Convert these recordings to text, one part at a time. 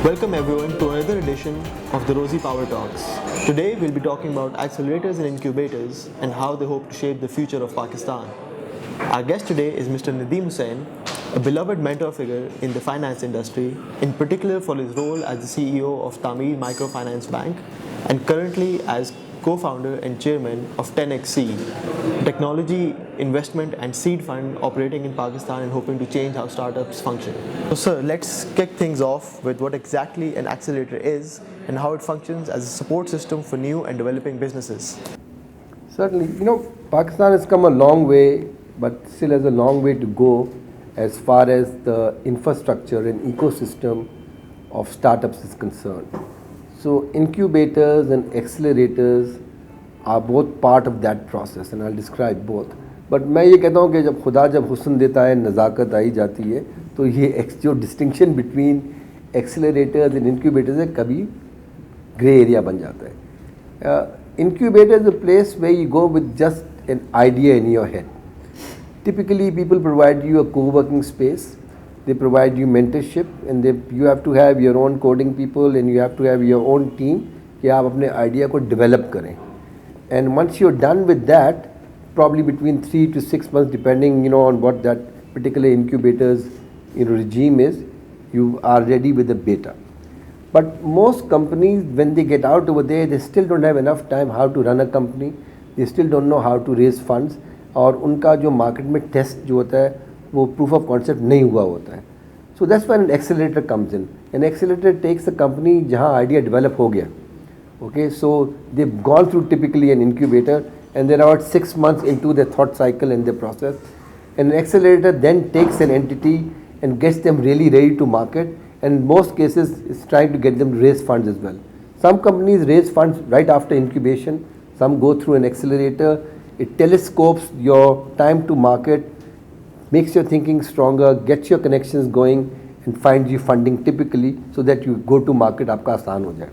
Welcome everyone to another edition of the Rosie Power Talks. Today we'll be talking about accelerators and incubators and how they hope to shape the future of Pakistan. Our guest today is Mr. Nadeem Hussain, a beloved mentor figure in the finance industry, in particular for his role as the CEO of Tamir Microfinance Bank and currently as co-founder and chairman of 10XC, technology investment and seed fund operating in Pakistan and hoping to change how startups function. So sir, let's kick things off with what exactly an accelerator is and how it functions as a support system for new and developing businesses. Certainly, Pakistan has come a long way, but still has a long way to go as far as the infrastructure and ecosystem of startups is concerned. So incubators and accelerators are both part of that process and I'll describe both. But मैं ये कहता हूँ कि जब खुदा जब हुस्न देता है नज़ाकत आई जाती है तो ये जो distinction between accelerators and incubators है कभी ग्रे एरिया बन जाता है. Incubator is a place where you go with just an idea in your head. Typically people provide you a co-working space. They provide you mentorship and you have to have your own coding people and you have to have your own team कि आप अपने idea को develop करें. And once you're done with that, probably between 3 to 6 months depending on what that particular incubator's regime is, you are ready with the beta. But most companies when they get out over there, they still don't have enough time how to run a company. They still don't know how to raise funds और उनका जो market में test जो होता है वो proof of concept नहीं हुआ होता है. So that's when an accelerator comes in. An accelerator takes a company जहाँ idea develop हो गया. Okay, so they've gone through typically an incubator and they're about 6 months into their thought cycle and their process. And an accelerator then takes an entity and gets them really ready to market and in most cases is trying to get them to raise funds as well. Some companies raise funds right after incubation, some go through an accelerator. It telescopes your time to market, makes your thinking stronger, gets your connections going and finds you funding typically so that you go to market आपका आसान हो जाए.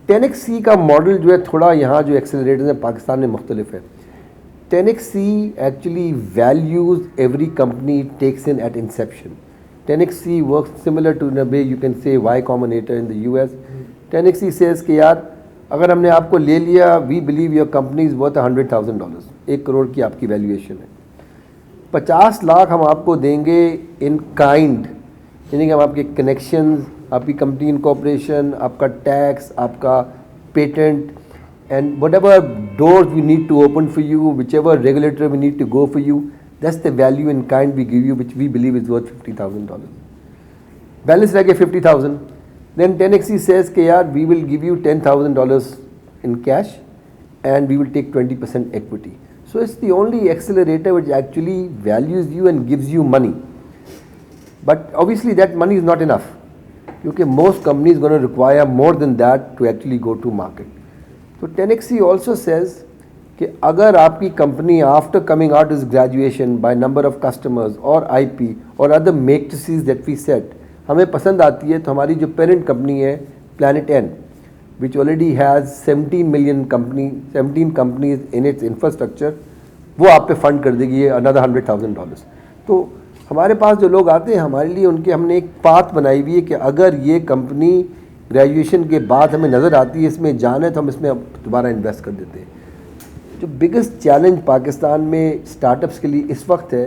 10XC का model जो है थोड़ा यहाँ जो एक्सेलरेटर्स हैं पाकिस्तान में मुख्तलिफ है. 10XC actually values every company it takes in at inception. 10XC works similar to in a way you can say Y Combinator in the US. 10XC says कि यार अगर हमने आपको ले लिया, we believe your company is worth $100,000. 1 crore की आपकी valuation है. 50 लाख हम आपको देंगे इन काइंड, यानी कि हम आपके कनेक्शंस, आपकी कंपनी इनकॉर्पोरेशन, आपका टैक्स, आपका patent and whatever doors we need to open for you, whichever regulator we need to go for you, that's the value in kind we give you which we believe is worth $50,000. Balance रह गया 50,000. Then 10XC says कि यार we will give you $10,000 in cash and we will take 20% equity. So it's the only accelerator which actually values you and gives you money. But obviously that money is not enough. Because most companies going to require more than that to actually go to market. So 10XC also says कि अगर आपकी company after coming out as graduation by number of customers or IP or other matrices that we set, हमें पसंद आती है तो हमारी जो पेरेंट कंपनी है Planet N, which already has 17 companies in its infrastructure, वो आप पे फंड कर देगी another $100,000. तो हमारे पास जो लोग आते हैं हमारे लिए उनके हमने एक पाथ बनाई हुई है कि अगर ये कंपनी ग्रेजुएशन के बाद हमें नज़र आती है इसमें जान है तो हम इसमें दोबारा इन्वेस्ट कर देते हैं. जो बिगेस्ट चैलेंज पाकिस्तान में स्टार्टअप्स के लिए इस वक्त है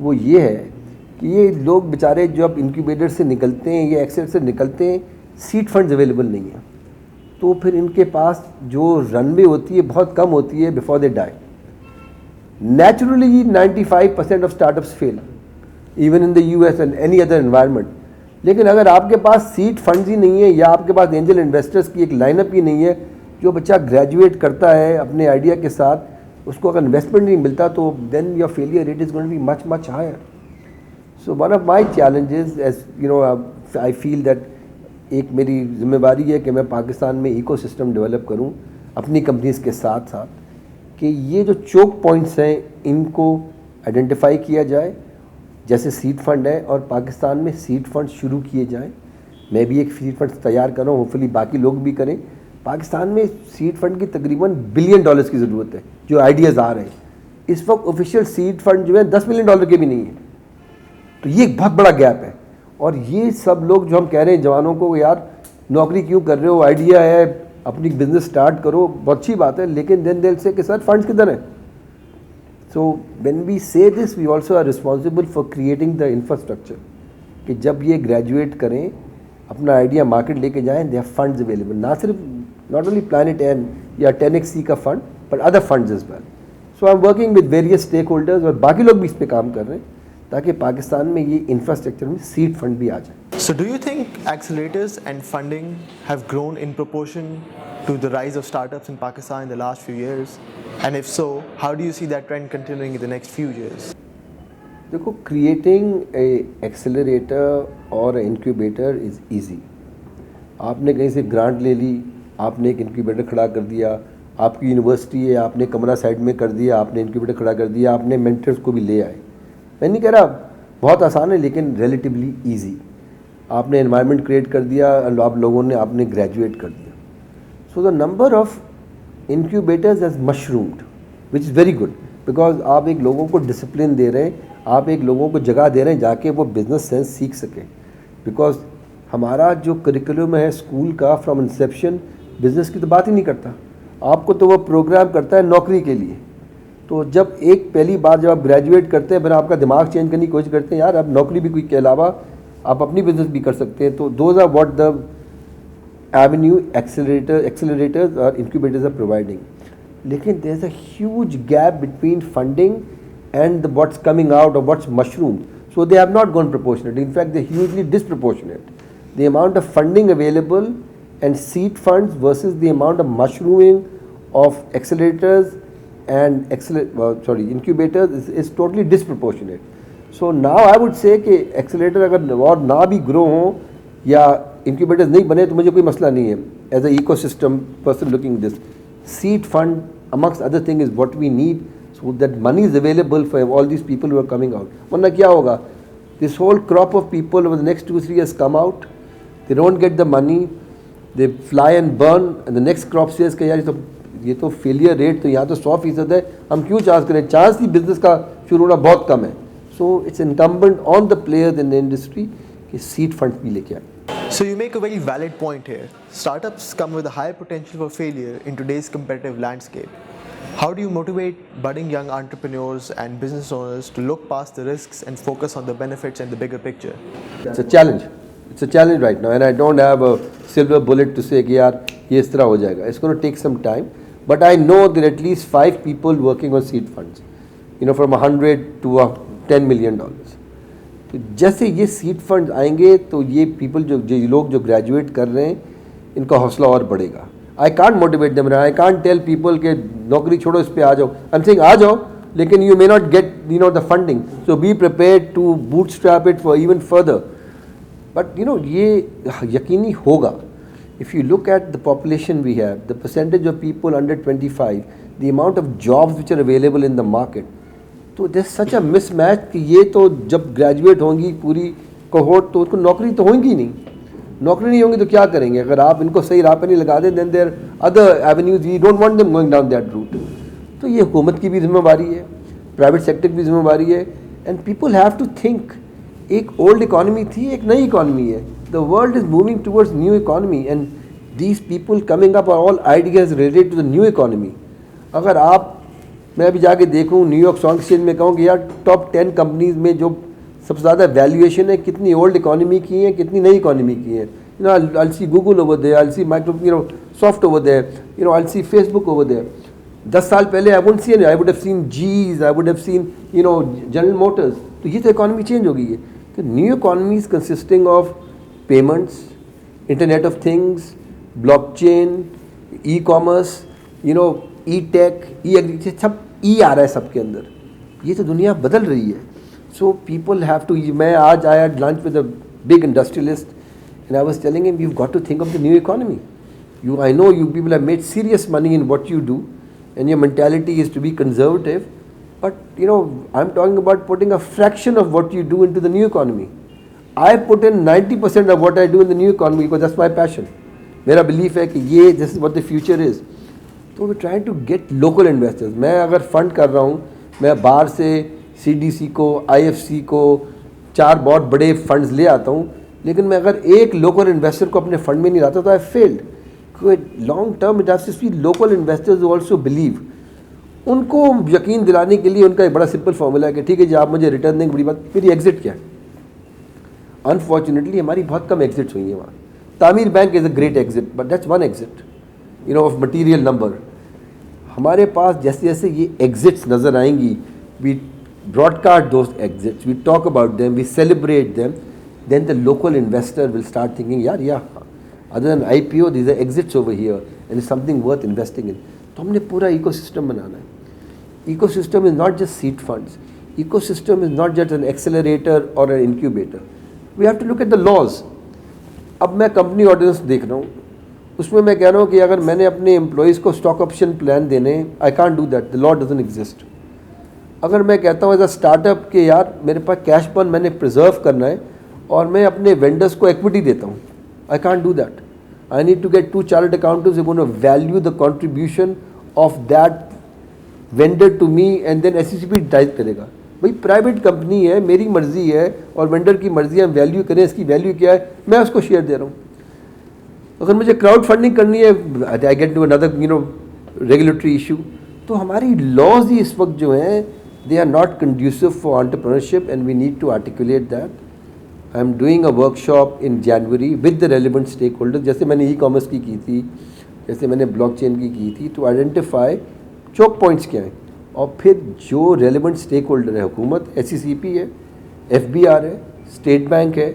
वो ये है कि ये लोग बेचारे जो अब इंक्यूबेटर से निकलते हैं या एक्सेल से निकलते हैं, सीड फंड्स अवेलेबल नहीं है तो फिर इनके पास जो रनवे होती है बहुत कम होती है before they die. Naturally 95% of startups fail even in the US and any other environment. लेकिन अगर आपके पास सीड फंड्स ही नहीं है या आपके पास एंजल इन्वेस्टर्स की एक लाइनअप ही नहीं है, जो बच्चा ग्रेजुएट करता है अपने आइडिया के साथ उसको अगर इन्वेस्टमेंट नहीं मिलता तो then your failure rate is going to be much higher. So one of my challenges as I feel that एक मेरी जिम्मेवारी है कि मैं पाकिस्तान में इकोसिस्टम डेवलप करूं अपनी कंपनीज़ के साथ साथ कि ये जो चोक पॉइंट्स हैं इनको आइडेंटिफाई किया जाए. जैसे सीड फंड है और पाकिस्तान में सीड फंड शुरू किए जाएं. मैं भी एक सीड फंड तैयार कर रहा हूँ, होपफुली बाकी लोग भी करें. पाकिस्तान में सीड फंड की तकरीबन $1 बिलियन की ज़रूरत है जो आइडियाज़ आ रहे हैं. इस वक्त ऑफिशियल सीड फंड जो है $10 मिलियन के भी नहीं है. तो ये एक बहुत बड़ा गैप है और ये सब लोग जो हम कह रहे हैं जवानों को यार नौकरी क्यों कर रहे हो, आइडिया है अपनी बिजनेस स्टार्ट करो, बहुत अच्छी बात है, लेकिन देन दिल से कि सर फंड्स किधर हैं. So when we say this we also are responsible for creating the infrastructure कि जब ये ग्रेजुएट करें अपना आइडिया मार्केट लेके जाएं, दे हैव फंड्स अवेलेबल, ना सिर्फ नॉट ओनली प्लानट एन या 10xc का fund but other funds is well. So I am working with various stakeholders और बाकी लोग भी इस पर काम कर रहे हैं ताकि पाकिस्तान में ये इंफ्रास्ट्रक्चर में सीड फंड भी आ जाए. So do you think accelerators and funding have grown in proportion to the rise of startups in Pakistan in the last few years? And if so, how do you see that trend continuing in the next few years? देखो, creating a accelerator और incubator is easy. आपने कहीं से grant ले ली, आपने एक incubator खड़ा कर दिया, आपकी यूनिवर्सिटी है, आपने कमरा साइड में कर दिया, आपने इंक्यूबेटर खड़ा कर दिया, आपने मेंटर्स को भी ले आए. मैं नहीं कह रहा बहुत आसान है, लेकिन रिलेटिवली ईजी. आपने एनवायरनमेंट क्रिएट कर दिया और आप लोगों ने आपने ग्रेजुएट कर दिया. So the number of incubators has mushroomed which is very good because आप एक लोगों को डिसिप्लिन दे रहे हैं, आप एक लोगों को जगह दे रहे हैं जाके वो बिजनेस सेंस सीख सकें. बिकॉज हमारा जो करिकुलम है स्कूल का फ्रॉम इंसेप्शन बिज़नेस की तो बात ही नहीं करता. आपको तो वो प्रोग्राम करता है नौकरी के लिए. तो जब एक पहली बार जब आप ग्रेजुएट करते हैं फिर आपका दिमाग चेंज करने की कोशिश करते हैं, यार अब नौकरी भी कोई के अलावा आप अपनी बिजनेस भी कर सकते हैं. तो those are what the avenue accelerators और इंक्यूबेटर्स आर प्रोवाइडिंग. लेकिन there is a huge gap between funding and what's coming out or what's mushroomed. So they have not gone proportionate. In fact, they're hugely disproportionate. The amount of funding available and seed funds versus the amount of mushrooming of accelerators and incubators is totally disproportionate. So now I would say कि accelerator अगर और ना भी grow हो या incubators नहीं बने तो मुझे कोई मसला नहीं है. As a ecosystem person looking at this, seed fund amongst other things is what we need. So that money is available for all these people who are coming out. वरना क्या होगा? This whole crop of people over the next 2-3 years come out, they don't get the money, they fly and burn, and the next crop says कि यार ये तो failure rate तो यहाँ तो 100% है, हम क्यों चार्ज करें? चांस ही बिजनेस का शुरू होना बहुत कम है. So it's incumbent on the players in the industry कि seed funds भी लेके आए. So you make a very valid point here. Startups come with a high potential for failure in today's competitive landscape. How do you motivate budding young entrepreneurs and business owners to look past the risks and focus on the benefits and the bigger picture? It's a challenge. It's a challenge right now, and I don't have a silver bullet to say कि यार ये इस तरह हो जाएगा. It's going to take some time, but I know there are at least 5 people working on seed funds. From $100 to $10 million. तो जैसे ये सीड फंड आएंगे तो ये पीपल जो लोग जो ग्रेजुएट कर रहे हैं इनका हौसला और बढ़ेगा. I can't motivate them, I can't tell people के नौकरी छोड़ो इस पे आ जाओ. आई एम सेइंग आ जाओ, लेकिन you may not get the funding. So be prepared to bootstrap it for even further. But ये यकीनी होगा. If you look at the population we have, the percentage of people under 25, the amount of jobs which are available in the market, तो there such a mismatch कि ये तो जब graduate होंगी पूरी कोहोर्ट तो उनको नौकरी तो होंगी नहीं. नौकरी नहीं होंगी तो क्या करेंगे? अगर आप इनको सही राह पर नहीं लगा दें, then there other avenues, we don't want them going down that route. तो ये हुकूमत की भी जिम्मेवारी है, प्राइवेट सेक्टर की भी जिम्मेवारी है. And people have to think. एक ओल्ड इकॉनमी थी, एक नई इकॉनमी है. The world is moving towards new economy and these people coming up are all ideas related to the new economy. अगर मैं अभी जाके देखूँ न्यूयॉर्क स्टॉक एक्सचेंज में, कहूँ कि यार टॉप 10 कंपनीज में जो सबसे ज़्यादा वैल्यूएशन है कितनी ओल्ड इकॉनमी की है, कितनी नई इकॉनमी की है. I'll see Google over there, I'll see Microsoft over there, I'll see Facebook over there. 10 साल पहले I wouldn't see any. I would have seen G's, I would have seen General Motors. तो ये तो economy change हो गई है. तो new economy is consisting of payments, internet of things, blockchain, e commerce, e tech, e agriculture, सब e आ रहा है सबके अंदर. ये तो दुनिया बदल रही है. So people have to. मैं आज आया lunch with a big industrialist and I was telling him, you've got to think of the new economy. I know you people have made serious money in what you do and your mentality is to be conservative, but I'm talking about putting a fraction of what you do into the new economy. I put in 90% of what I do in the new economy because that's my passion. मेरा belief है कि this is what the future is. So we're trying to get local investors. मैं अगर fund कर रहा हूँ, मैं बाहर से CDC को, IFC को, 4 बहुत बड़े फंड्स ले आता हूँ, लेकिन मैं अगर एक लोकल इन्वेस्टर को अपने फंड में नहीं लाता तो I failed. Long term it has to be local investors also believe. उनको यकीन दिलाने के लिए उनका एक बड़ा सिंपल फॉर्मूला है कि ठीक है जी आप मुझे रिटर्न देंगे, बड़ी बात, मेरी एग्जिट क्या है। अनफॉर्चुनेटली हमारी बहुत कम एग्जिट्स हुई हैं वहाँ। Tameer bank is a great exit, but that's one exit of material number. हमारे पास जैसे जैसे ये एग्जिट्स नज़र आएंगी, we broadcast those exits, we talk about them, we celebrate them, then the local investor will start thinking यार या other than IPO these are exits over here and something worth investing in. तो हमने पूरा ecosystem बनाना है। Ecosystem is not just seed funds. Ecosystem is not just an accelerator or an incubator. We have to look at the laws. अब मैं company ordinance देख रहा हूँ, उसमें मैं कह रहा हूँ कि अगर मैंने अपने एम्प्लॉयज़ को स्टॉक ऑप्शन प्लान देने, आई can't do that, the law doesn't exist. अगर मैं कहता हूँ एज अ स्टार्टअप कि यार मेरे पास कैश बर्न मैंने प्रिजर्व करना है और मैं अपने वेंडर्स को इक्विटी देता हूँ, I can't do that. I need to get 2 chartered accountants who gonna value the contribution of that vendor to me and then SECP decide करेगा। भाई प्राइवेट कंपनी है, मेरी मर्जी है और वेंडर की मर्जी है, हम वैल्यू करें, इसकी वैल्यू क्या है, मैं उसको शेयर दे रहा हूँ। अगर मुझे क्राउड फंडिंग करनी है, I get to another regulatory issue. तो हमारी लॉज ही इस वक्त जो हैं they are not conducive for entrepreneurship and we need to articulate that. I am doing a workshop in January with the relevant stakeholder, जैसे मैंने E-commerce की थी, जैसे मैंने ब्लॉकचेन की थी, टू आइडेंटिफाई चोक पॉइंट्स क्या हैं। और फिर जो रेलिवेंट स्टेक होल्डर है, हुकूमत, SECP है, FBR है, स्टेट बैंक है,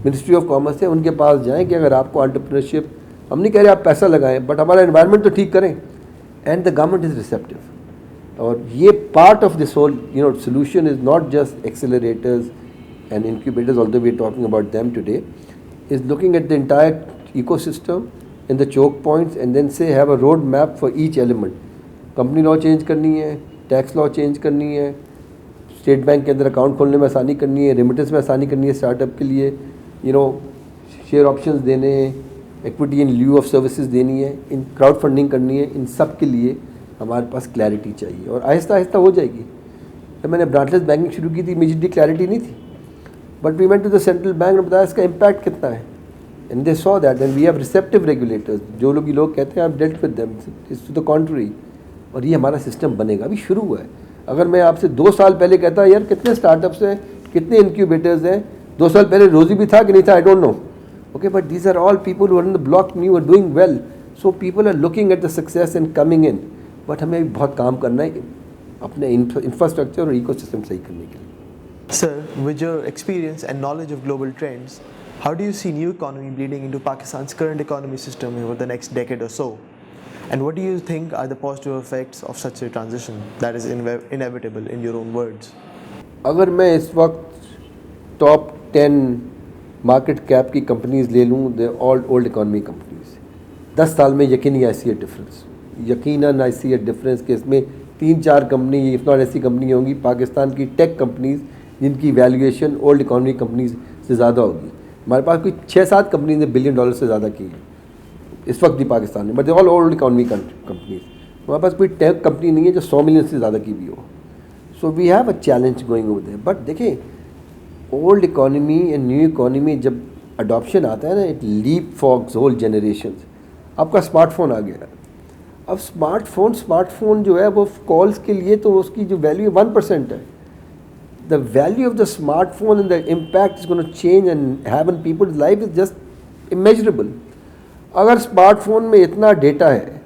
मिनिस्ट्री ऑफ कॉमर्स है, उनके पास जाएं कि अगर आपको एंटरप्रेन्योरशिप, हम नहीं कह रहे आप पैसा लगाएं, बट हमारा एनवायरनमेंट तो ठीक करें, and the government is receptive. और ये part of this whole solution is not just accelerators and incubators, although we are talking about them today, is looking at the entire ecosystem in the choke points and then say have a road map for each element. Company law change करनी है, tax law change करनी है, state bank के अंदर account खोलने में आसानी करनी है, रेमिटेंस में आसानी करनी है स्टार्टअप के लिए, शेयर ऑप्शंस देने हैं, equity in lieu of services देनी है, इन क्राउड फंडिंग करनी है, इन सब के लिए हमारे पास क्लैरिटी चाहिए और आहिस्ता आहिस्ता हो जाएगी। जब मैंने ब्रांचलेस बैंकिंग शुरू की थी, इमीडिएटली क्लैरिटी नहीं थी, but we went to the central bank ने बताया इसका इम्पैक्ट कितना है, and they saw that and we have receptive regulators. जो लोग कहते हैं I dealt with them, it's to the country, और ये हमारा सिस्टम बनेगा, अभी शुरू हुआ है। अगर मैं आपसे 2 साल पहले कहता यार कितने स्टार्टअप्स हैं, कितने इंक्यूबेटर्स हैं, 2 साल पहले रोजी भी था कि नहीं था, I don't know, okay, but these are all people who are in the block new are doing well, so people are looking at the success and coming in, but हमें भी बहुत काम करना है अपने इंफ्रास्ट्रक्चर और इकोसिस्टम सही करने के लिए। Sir, with your experience and knowledge of global trends, how do you see new economy bleeding into Pakistan's current economy system over the next decade or so? And what do you think are the positive effects of such a transition that is inevitable, in your own words? अगर मैं इस वक्त top 10 market cap की companies ले लूँ, they all old economy companies, 10 साल में यकीन आई सी ए डिफरेंस, यकीनन आई सी ए डिफरेंस कि इसमें 3-4 कंपनी इफ नॉट ऐसी कंपनी होंगी पाकिस्तान की टेक कंपनीज जिनकी वैल्यूएशन ओल्ड इकॉनमी कंपनीज से ज़्यादा होगी। हमारे पास कोई 6-7 कंपनीज ने $1 बिलियन से ज़्यादा की है इस वक्त भी पाकिस्तान में, but they all old economy companies. हमारे पास कोई टेक कंपनी नहीं है जो 100 मिलियन से ज़्यादा की भी हो। So we have a challenge going over there. But देखें, old economy and new economy जब अडॉप्शन आता है ना, it leapfrogs whole generation. आपका स्मार्टफोन आ गया, अब स्मार्टफोन जो है वो कॉल्स के लिए तो उसकी जो वैल्यू 1% है। The value of the smartphone and the impact is gonna change and have in people's life is just immeasurable. अगर स्मार्टफोन में इतना डेटा है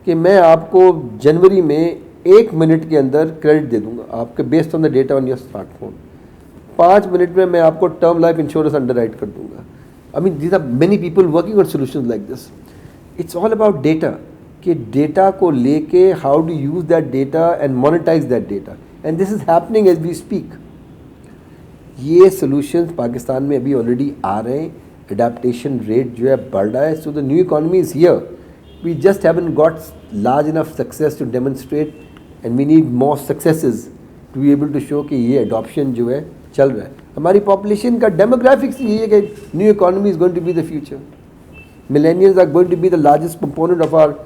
कि मैं आपको जनवरी में 1 मिनट के अंदर क्रेडिट दे दूंगा आपके based on the data on your smartphone, 5 minute में मैं आपको टर्म लाइफ इंश्योरेंस अंडरराइट कर दूंगा। I mean these are many people working on solutions like this. It's all about data, कि डेटा को लेके how do use that data and monetize that data, and this is happening as we speak. ये solutions Pakistan में अभी already आ रहे हैं, adaptation rate जो है बढ़ रहा है। So the new economy is here, we just haven't got large enough success to demonstrate and we need more successes to be able to show कि ये एडॉप्शन जो है चल रहा है। हमारी पॉपुलेशन का डेमोग्राफिक्स यही है कि new economy is going to be the future. Millennials are going to be the largest component of our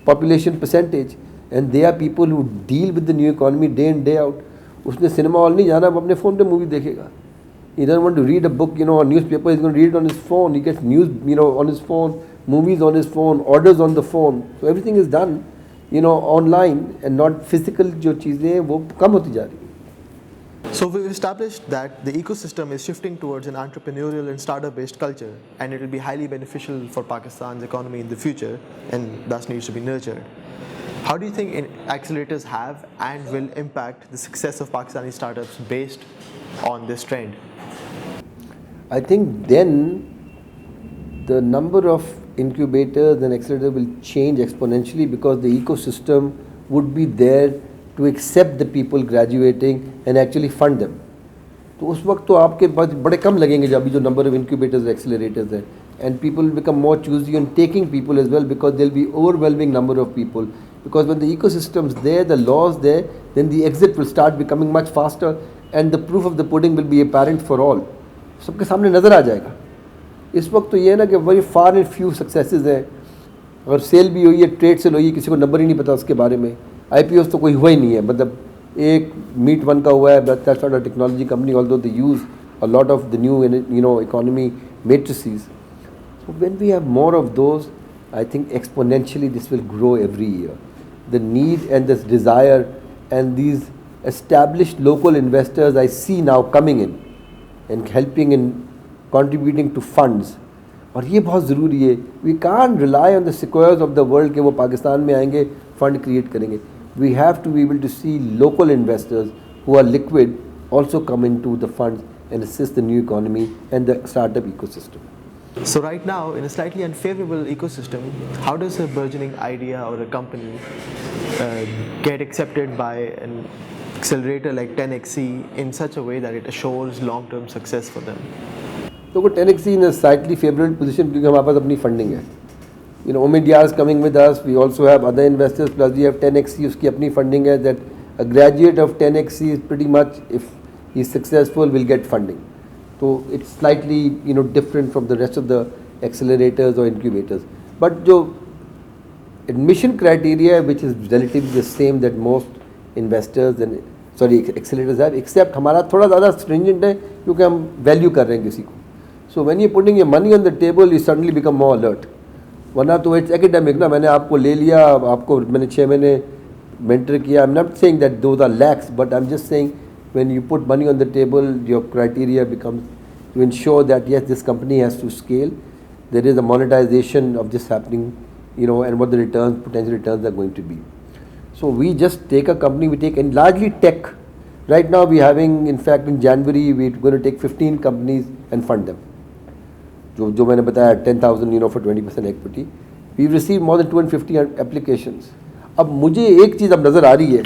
population percentage and they are people who deal with the new economy day in day out. उसने cinema hall नहीं जाना, वो अपने phone पे movie देखेगा। He doesn't want to read a book, or newspaper. He's going to read it on his phone. He gets news, on his phone, movies on his phone, orders on the phone. So everything is done, online and not physical. जो चीज़ें हैं वो कम होती जा रही हैं. So we've established that the ecosystem is shifting towards an entrepreneurial and startup-based culture, and it will be highly beneficial for Pakistan's economy in the future, and thus needs to be nurtured. How do you think accelerators have and will impact the success of Pakistani startups based on this trend? I think then the number of incubators and accelerators will change exponentially because the ecosystem would be there to accept the people graduating and actually fund them. तो उस वक्त तो आपके पास बड़े कम लगेंगे जब अभी जो number of incubators accelerators हैं, and people will become more choosy on taking people as well because there will be overwhelming number of people, because when the ecosystem is there, the laws there, then the exit will start becoming much faster and the proof of the pudding will be apparent for all. सबके सामने नज़र आ जाएगा. इस वक्त तो ये है ना कि very far and few successes हैं. अगर सेल भी हुई है, ट्रेड सेल हुई है, किसी को नंबर ही नहीं पता उसके बारे में. IPOs तो कोई हुआ ही नहीं है, मतलब एक मीट वन का हुआ है, but that's not a technology company, although they use a lot of the new economy matrices. So when we have more of those, I think exponentially this will grow every year. The need and this desire and these established local investors I see now coming in and helping in contributing to funds. और ये बहुत ज़रूरी है. We can't rely on the sequoias of the world कि वो पाकिस्तान में आएंगे fund create करेंगे. We have to be able to see local investors who are liquid also come into the funds and assist the new economy and the startup ecosystem. So right now, in a slightly unfavorable ecosystem, how does a burgeoning idea or a company get accepted by an accelerator like 10XC in such a way that it assures long-term success for them? So 10XC in a slightly favorable position because हमारे पास अपनी funding है. Omidyar is coming with us. We also have other investors. Plus we have 10XC. उसकी अपनी funding है that a graduate of 10XC is pretty much, if he is successful, will get funding. So it's slightly different from the rest of the accelerators or incubators. But जो admission criteria, which is relatively the same that most investors and accelerators have, except हमारा थोड़ा ज़्यादा stringent है क्योंकि हम value कर रहे हैं किसी को. So when you're putting your money on the table, you suddenly become more alert. वरना तो इट्स एकेडमिक ना, मैंने आपको ले लिया, आपको मैंने 6 महीने मेंटर किया. I am not saying that those are lax, but I am just saying when you put money on the table, your criteria becomes to ensure that yes this company has to scale, there is a monetization of this happening, and what the returns, potential returns are going to be. So we just take a company, we take, and largely take. Right now we having, in fact in January we going to take 15 companies and fund them. जो मैंने बताया 10,000 for 20% equity. We've received more than 250 applications. अब मुझे एक चीज़ अब नज़र आ रही है,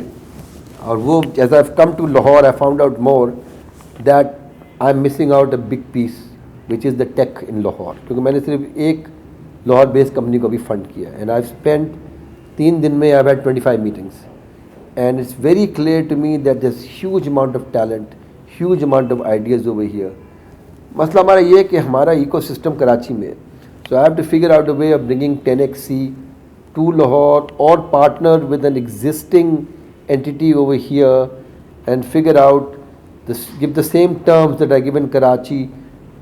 और वो as I've come to Lahore I found out more that I'm missing out a big piece which is the tech in Lahore, क्योंकि मैंने सिर्फ एक लाहौर बेस्ड कंपनी को भी फंड किया. एंड I've spent 3 दिन में I've had 25 meetings and it's very clear to me that there's huge amount of talent, huge amount of ideas over here. मसला हमारा ये है कि हमारा इकोसिस्टम कराची में है. So I have to figure out a way of bringing 10XC to Lahore और partner with an existing entity over here and figure out give the same terms that I give in Karachi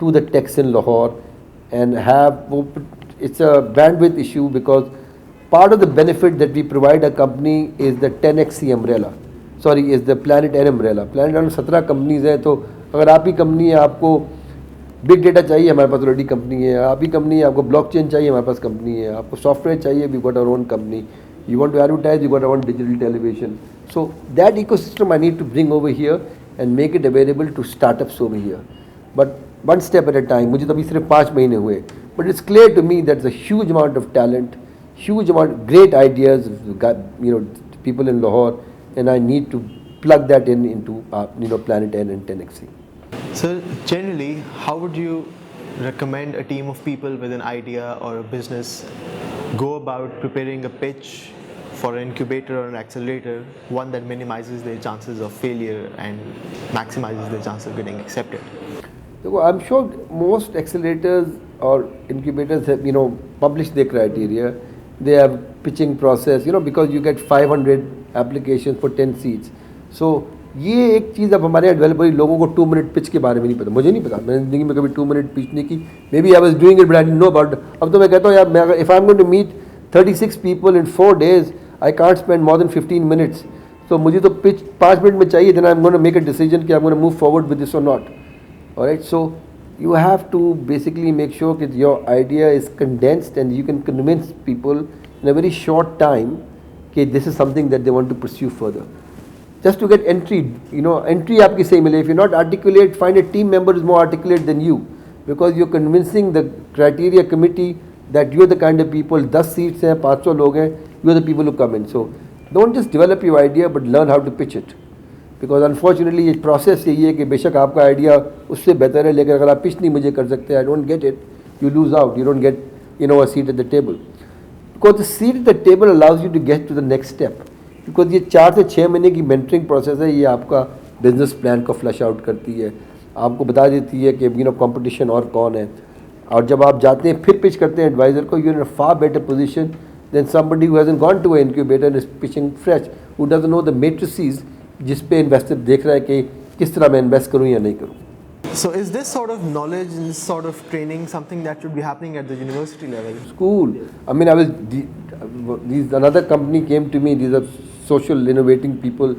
to the techs in Lahore and have, it's a bandwidth issue because part of the benefit that we provide a company is the 10XC umbrella, is the Planet N umbrella. Planet N 17 companies हैं, तो अगर आप ही company है, आपको big data चाहिए, हमारे पास already company है. आप ही कंपनी है, आपको ब्लॉकचेन चाहिए, हमारे पास कंपनी है. आपको सॉफ्टवेयर चाहिए, we got our own company. You want to advertise, you got our own digital television. So that ecosystem I need to bring over here and make it available to startups over here, but one step at a time. मुझे तो अभी सिर्फ 5 महीने हुए, but it's clear to me that is a huge amount of talent, huge amount great ideas, people in Lahore, and I need to plug that into Planet N and 10XC. So generally, how would you recommend a team of people with an idea or a business go about preparing a pitch for an incubator or an accelerator, one that minimizes their chances of failure and maximizes their chance of getting accepted? So I'm sure most accelerators or incubators have published their criteria. They have pitching process, because you get 500 applications for 10 seats. So ये एक चीज़ अब हमारे यहाँ developer लोगों को 2 minute pitch के बारे में नहीं पता, मुझे नहीं पता, मैंने ज़िंदगी में कभी 2 मिनट पिच नहीं की, maybe I was doing it but I didn't know about. अब तो मैं कहता हूँ यार, मैं if I am going to meet 36 people in 4 days, I can't spend more than 15 minutes। तो मुझे तो पिच 5 मिनट में चाहिए, then I am going to make a decision कि I am going to move forward with this or not. Alright, so you have to basically make sure that your idea is condensed and you can convince people in a very short time that this is something that they want to pursue further. Just to get entry, entry आपकी सही मिले. If you're not articulate, find a team member who's more articulate than you, because you're convincing the criteria committee that you're the kind of people, 10 seats हैं, 500 लोग हैं, you're the people who come in. So don't just develop your idea but learn how to pitch it. Because unfortunately ये process यही है कि बेशक आपका idea उससे बेहतर है, लेकिन अगर आप पिच नहीं मुझे कर सकते, I don't get it, you lose out, you don't get a seat at the table, because the seat at the table allows you to get to the next step. Because ये 4 से 6 महीने की mentoring process है, ये आपका business plan को flush out करती है, आपको बता देती है कि कंपटीशन और कौन है, और जब आप जाते हैं फिर पिच करते हैं एडवाइज़र को, you in a far better position than somebody who hasn't gone to a incubator and is pitching fresh, who doesn't know the metrics जिस पे इन्वेस्टर देख रहा है कि किस तरह मैं इन्वेस्ट करूं या नहीं करूं. So is this sort of knowledge and this sort of training something that should be happening at the university level? School. I mean, another company came to me, these are social innovating people.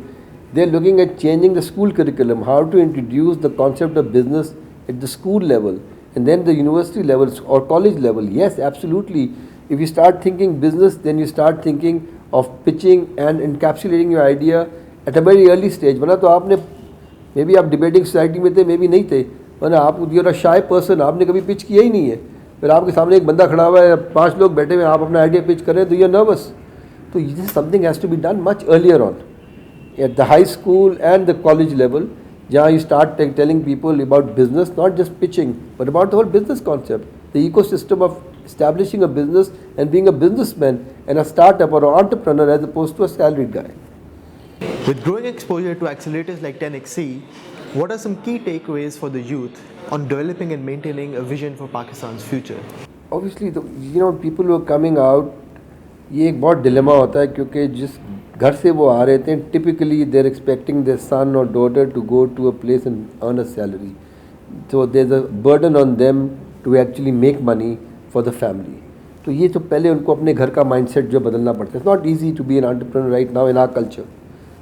They're looking at changing the school curriculum, how to introduce the concept of business at the school level and then the university level or college level. Yes, absolutely. If you start thinking business, then you start thinking of pitching and encapsulating your idea at a very early stage. वरना तो आपने may be आप debating society में थे, may be नहीं थे, वरना आप यूर अ शाय पर्सन, आपने कभी पिच किया ही नहीं है, फिर आपके सामने एक बंदा खड़ा हुआ है, 5 लोग बैठे हुए हैं, आप अपना आइडिया पिच कर रहे हैं, तो यू आर नर्वस. तो this something has to be done much earlier on at the high school and the college level, जहाँ you start telling people about business, not just pitching but about the whole business concept, the ecosystem of establishing a business and being a businessman and a startup or an entrepreneur as opposed to a salaried guy. With growing exposure to accelerators like 10XC, what are some key takeaways for the youth on developing and maintaining a vision for Pakistan's future? Obviously, people who are coming out, ये एक बहुत dilemma होता है, क्योंकि जिस घर से वो आ रहे थे, typically they're expecting their son or daughter to go to a place and earn a salary. So there's a burden on them to actually make money for the family. तो ये तो पहले उनको अपने घर का mindset जो बदलना पड़ता है. It's not easy to be an entrepreneur right now in our culture.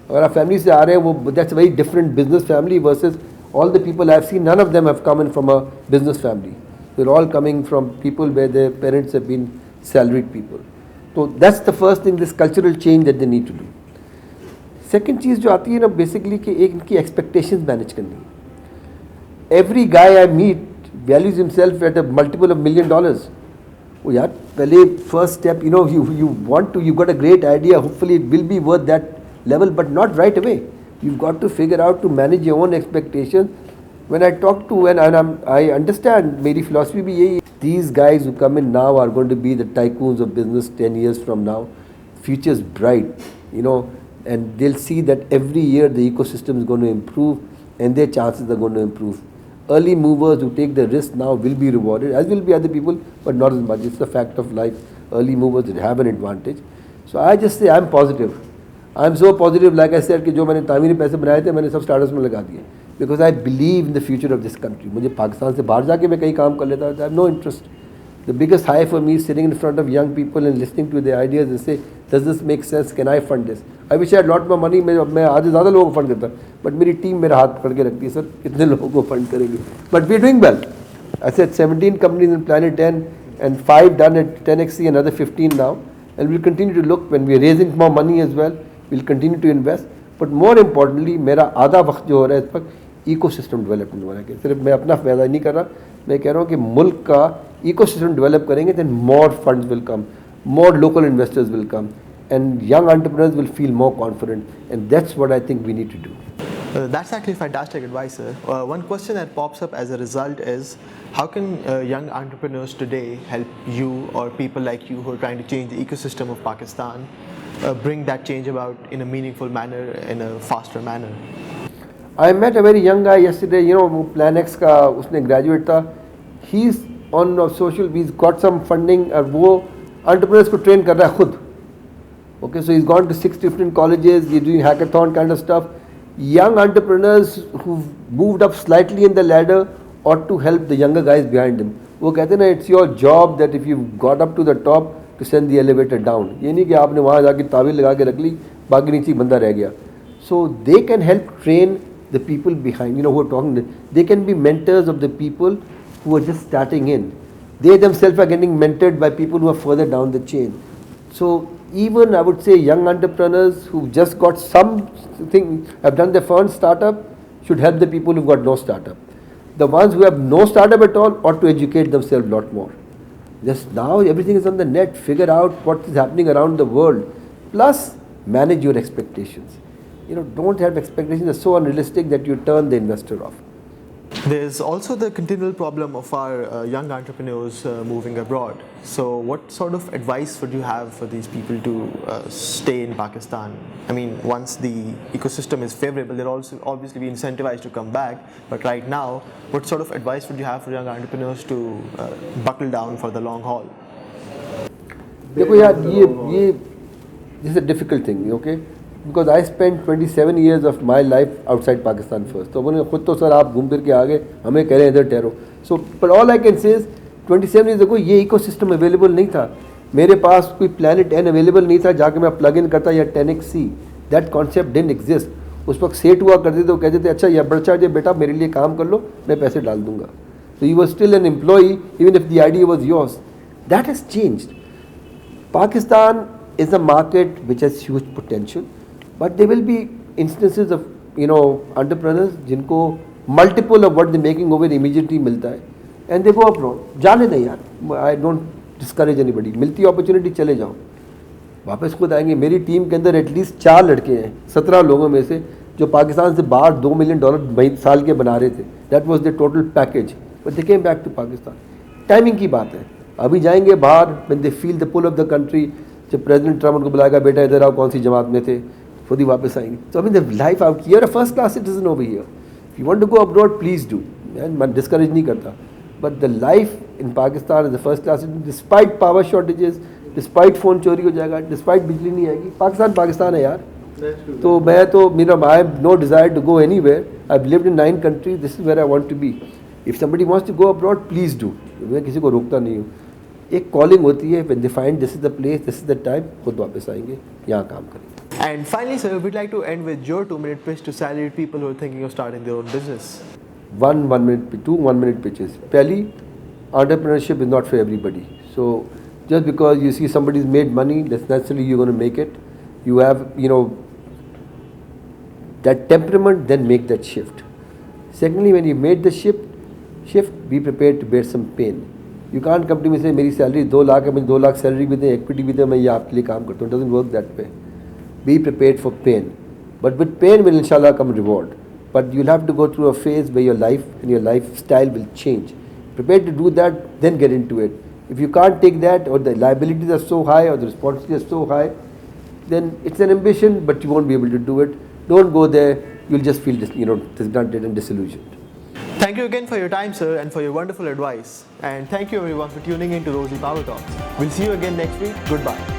अगर आप फैमिली से आ रहे हैं, वो that's very different business family versus all the people I have seen, none of them have come in from a business family, they are all coming from people where their parents have been salaried people. तो that's the first thing, this cultural change that they need to do. Second चीज़ जो आती है ना, basically कि एक इनकी expectations manage करनी है. Every guy I meet values himself at a multiple of $1 million. वो यार पहले first step, you want to, you got a great idea, hopefully it will be worth that level, but not right away. You've got to figure out to manage your own expectations. When I talk to, I understand, मेरी philosophy भी यही, these guys who come in now are going to be the tycoons of business 10 years from now. Future's bright, and they'll see that every year the ecosystem is going to improve and their chances are going to improve. Early movers who take the risk now will be rewarded, as will be other people, but not as much. It's the fact of life. Early movers will have an advantage. So I just say I'm positive. I am so positive, like I said, कि जो मैंने तामीरी पैसे बनाए थे मैंने सब startups में लगा दिए, because I believe in the future of this country. मुझे पाकिस्तान से बाहर जाके मैं कहीं काम कर लेता, I have no interest. The biggest high for me sitting in front of young people and listening to their ideas and say does this make sense, can I fund this. I wish I had lot my money, मैं आधे ज़्यादा लोगों को fund करता, but मेरी team मेरा हाथ पकड़ के रखती है, सर कितने लोगों को फंड करेंगे, but we are doing well. I said 17 companies in Planet 10 and 5 done at 10XC, another 15 now, and we'll continue to look when we are raising more money as well. We'll continue to invest, but more importantly, मेरा आधा वक्त जो हो रहा है इस वक्त ecosystem development हो रहा है. सिर्फ मैं अपना फ़ायदा नहीं कर रहा, मैं कह रहा हूँ कि मुल्क का इकोसिस्टम डेवलप करेंगे, then more funds will come, more local investors will come, and young entrepreneurs will feel more confident, and that's what I think we need to do. That's actually fantastic advice, sir. One question that pops up as a result is, how can young entrepreneurs today help you or people like you who are trying to change the ecosystem of Pakistan bring that change about in a meaningful manner, in a faster manner? I met a very young guy yesterday, वो Plan X का उसने graduate था. He's on social, he's got some funding और वो entrepreneurs को train कर रहा है खुद. Okay, so he's gone to 6 different colleges, he's doing hackathon kind of stuff. young entrepreneurs who've moved up slightly in the ladder ought to help the younger guys behind them. वो कहते हैं ना, it's your job that if you've got up to the top to send the elevator down. ये नहीं कि आपने वहाँ जाके तावील लगा के रख ली, बाकी नीचे बंदा रह गया. So they can help train the people behind, who are talking. They can be mentors of the people who are just starting in. They themselves are getting mentored by people who are further down the chain. So even I would say young entrepreneurs who've just got something, have done their first startup, should help the people who've got no startup. The ones who have no startup at all ought to educate themselves a lot more. Just now everything is on the net. Figure out what is happening around the world. Plus manage your expectations. Don't have expectations that are so unrealistic that you turn the investor off. There's also the continual problem of our young entrepreneurs moving abroad. So what sort of advice would you have for these people to stay in Pakistan? I mean, once the ecosystem is favorable, they'll also obviously be incentivized to come back. But right now, what sort of advice would you have for young entrepreneurs to buckle down for the long haul? देखो यार, ये this is a difficult thing, okay? Because I spent 27 years of my life outside Pakistan first. तो उन्होंने खुद तो sir आप घूम फिर के आ गए, हमें कह रहे हैं इधर ठहरो. So, but all I can say is 27 years ago ये ecosystem available नहीं था. मेरे पास कोई Planet N available नहीं था जाके मैं plug in करता या 10xc. That concept didn't exist. उस वक्त सेट हुआ करते थे, वो कहते थे अच्छा या बड़ा जे बेटा मेरे लिए काम कर लो, मैं पैसे डाल दूंगा. So you were still an employee even if the idea was yours. That has changed. Pakistan is a market which has huge potential. But there will be instances of entrepreneurs जिनको multiple of what they're making over immediately मिलता है, and they go abroad. जाने दें यार, I don't discourage anybody. मिलती opportunity चले जाओ, वापस खुद आएंगे. मेरी टीम के अंदर एटलीस्ट 4 लड़के हैं 17 लोगों में से जो पाकिस्तान से बाहर $2 million साल के बना रहे थे. That was the total package. But they came back to Pakistan. Timing की बात है. अभी जाएंगे बाहर when they feel the pull of the country. जब प्रेसिडेंट ट्रम्प उनको बुलाएगा बेटा इधर आओ, कौन सी जमात में थे, खुद ही वापस आएंगे. So I mean the life out here, a first class citizen over here. If you want to go abroad, please do. मैं discourage नहीं करता. But the life in Pakistan as a first class citizen, despite power shortages, despite phone चोरी हो जाएगा, despite बिजली नहीं आएगी, पाकिस्तान है यार. तो मैं तो I have no desire to go anywhere. I've lived in 9 countries. This is where I want to be. If somebody wants to go abroad, please do. मैं किसी को रोकता नहीं हूँ. एक कॉलिंग होती है, when they find this is the place, this is the time, खुद वापस आएंगे, यहाँ काम करेंगे. And finally, sir, we'd like to end with your 2-minute pitch to salaried people who are thinking of starting their own business. 1-minute pitches. Pehli, entrepreneurship is not for everybody. So just because you see somebody's made money, that's naturally you're going to make it. You have, that temperament, then make that shift. Secondly, when you made the shift, be prepared to bear some pain. You can't come to me and say मेरी salary 2 lakh है, मुझे 2 lakh salary भी दें, equity भी दें, मैं ये आपके लिए काम करता हूँ. It doesn't work that way. Be prepared for pain. But with pain will inshallah come reward. But you'll have to go through a phase where your life and your lifestyle will change. Prepared to do that, then get into it. If you can't take that, or the liabilities are so high, or the responsibilities are so high, then it's an ambition, but you won't be able to do it. Don't go there. You'll just feel disgruntled and disillusioned. Thank you again for your time, sir, and for your wonderful advice. And thank you everyone for tuning in to Rosie Power Talks. We'll see you again next week. Goodbye.